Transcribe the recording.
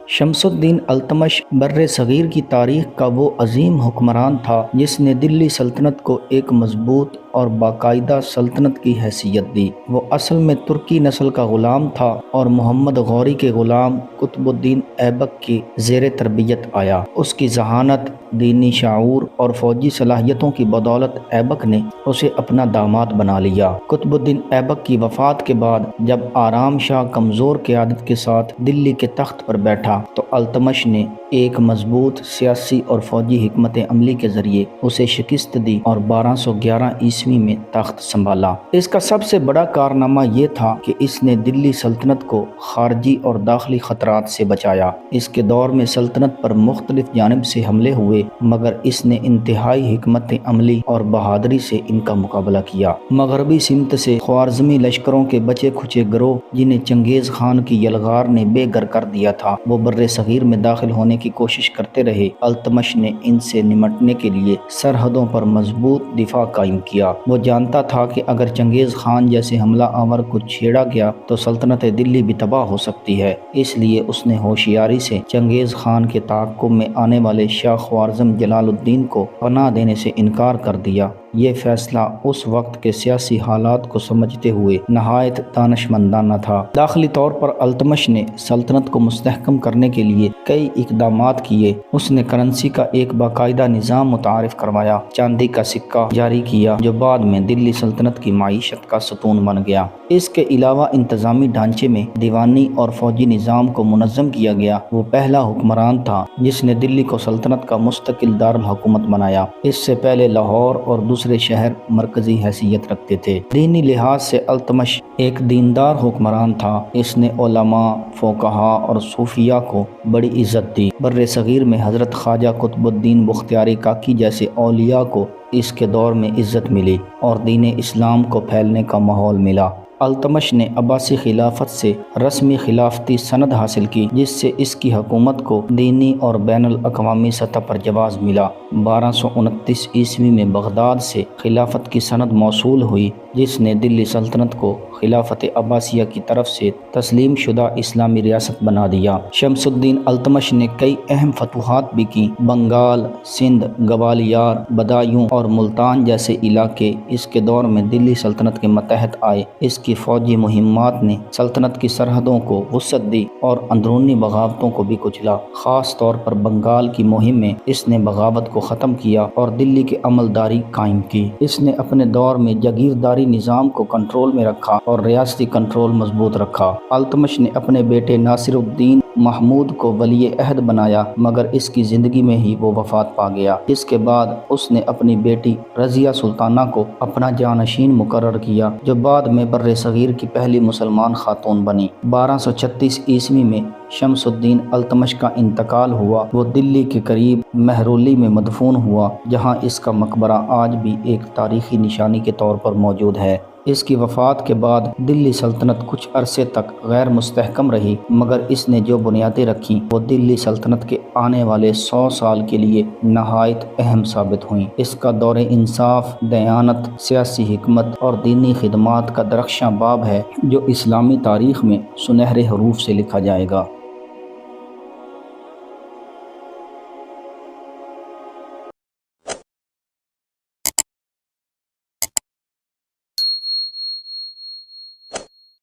شمس الدین التمش بر صغیر کی تاریخ کا وہ عظیم حکمران تھا جس نے دلی سلطنت کو ایک مضبوط اور باقاعدہ سلطنت کی حیثیت دی۔ وہ اصل میں ترکی نسل کا غلام تھا اور محمد غوری کے غلام قطب الدین ایبک کی زیر تربیت آیا۔ اس کی ذہانت، دینی شعور اور فوجی صلاحیتوں کی بدولت ایبک نے اسے اپنا داماد بنا لیا۔ قطب الدین ایبک کی وفات کے بعد جب آرام شاہ کمزور قیادت کے ساتھ دلی کے تخت پر بیٹھا تو التمش نے ایک مضبوط سیاسی اور فوجی حکمت عملی کے ذریعے اسے شکست دی اور 1211 عیسوی میں تخت سنبھالا۔ اس کا سب سے بڑا کارنامہ یہ تھا کہ اس نے دلی سلطنت کو خارجی اور داخلی خطرات سے بچایا۔ اس کے دور میں سلطنت پر مختلف جانب سے حملے ہوئے مگر اس نے انتہائی حکمت عملی اور بہادری سے ان کا مقابلہ کیا۔ مغربی سمت سے خوارزمی لشکروں کے بچے کھچے گروہ جنہیں چنگیز خان کی یلغار نے بے گھر کر دیا تھا وہ بر صغیر میں داخل ہونے کی کوشش کرتے رہے۔ التمش نے ان سے نمٹنے کے لیے سرحدوں پر مضبوط دفاع قائم کیا۔ وہ جانتا تھا کہ اگر چنگیز خان جیسے حملہ آور کو چھیڑا گیا تو سلطنت دلی بھی تباہ ہو سکتی ہے، اس لیے اس نے ہوشیاری سے چنگیز خان کے تعاقب میں آنے والے شاہ خوارزم جلال الدین کو پناہ دینے سے انکار کر دیا۔ یہ فیصلہ اس وقت کے سیاسی حالات کو سمجھتے ہوئے نہایت دانشمندانہ تھا۔ داخلی طور پر التمش نے سلطنت کو مستحکم کرنے کے لیے کئی اقدامات کیے۔ اس نے کرنسی کا ایک باقاعدہ نظام متعارف کروایا، چاندی کا سکہ جاری کیا جو بعد میں دلی سلطنت کی معیشت کا ستون بن گیا۔ اس کے علاوہ انتظامی ڈھانچے میں دیوانی اور فوجی نظام کو منظم کیا گیا۔ وہ پہلا حکمران تھا جس نے دلی کو سلطنت کا مستقل دارالحکومت بنایا۔ اس سے پہلے لاہور اور دوسرے شہر مرکزی حیثیت رکھتے تھے۔ دینی لحاظ سے التمش ایک دیندار حکمران تھا۔ اس نے علماء، فقہا اور صوفیاء کو بڑی عزت دی۔ بر صغیر میں حضرت خواجہ قطب الدین بختیاری کاکی جیسے اولیاء کو اس کے دور میں عزت ملی اور دین اسلام کو پھیلنے کا ماحول ملا۔ التمش نے عباسی خلافت سے رسمی خلافتی سند حاصل کی جس سے اس کی حکومت کو دینی اور بین الاقوامی سطح پر جواز ملا۔ 1229 عیسوی میں بغداد سے خلافت کی سند موصول ہوئی جس نے دلی سلطنت کو خلافت عباسیہ کی طرف سے تسلیم شدہ اسلامی ریاست بنا دیا۔ شمس الدین التمش نے کئی اہم فتوحات بھی کی۔ بنگال، سندھ، گوالیار، بدایوں اور ملتان جیسے علاقے اس کے دور میں دلی سلطنت کے ماتحت آئے۔ اس کی فوجی مہمات نے سلطنت کی سرحدوں کو وسعت دی اور اندرونی بغاوتوں کو بھی کچلا۔ خاص طور پر بنگال کی مہم میں اس نے بغاوت کو ختم کیا اور دلی کی عملداری قائم کی۔ اس نے اپنے دور میں جاگیرداری نظام کو کنٹرول میں رکھا اور ریاستی کنٹرول مضبوط رکھا۔ التمش نے اپنے بیٹے ناصر الدین محمود کو ولی عہد بنایا مگر اس کی زندگی میں ہی وہ وفات پا گیا۔ اس کے بعد اس نے اپنی بیٹی رضیہ سلطانہ کو اپنا جانشین مقرر کیا جو بعد میں بر صغیر کی پہلی مسلمان خاتون بنی۔ 1236 عیسوی میں شمس الدین التمش کا انتقال ہوا۔ وہ دلی کے قریب مہرولی میں مدفون ہوا جہاں اس کا مقبرہ آج بھی ایک تاریخی نشانی کے طور پر موجود ہے۔ اس کی وفات کے بعد دلی سلطنت کچھ عرصے تک غیر مستحکم رہی مگر اس نے جو بنیادیں رکھیں وہ دلی سلطنت کے آنے والے 100 سال کے لیے نہایت اہم ثابت ہوئیں۔ اس کا دور انصاف، دیانت، سیاسی حکمت اور دینی خدمات کا درخشاں باب ہے جو اسلامی تاریخ میں سنہرے حروف سے لکھا جائے گا۔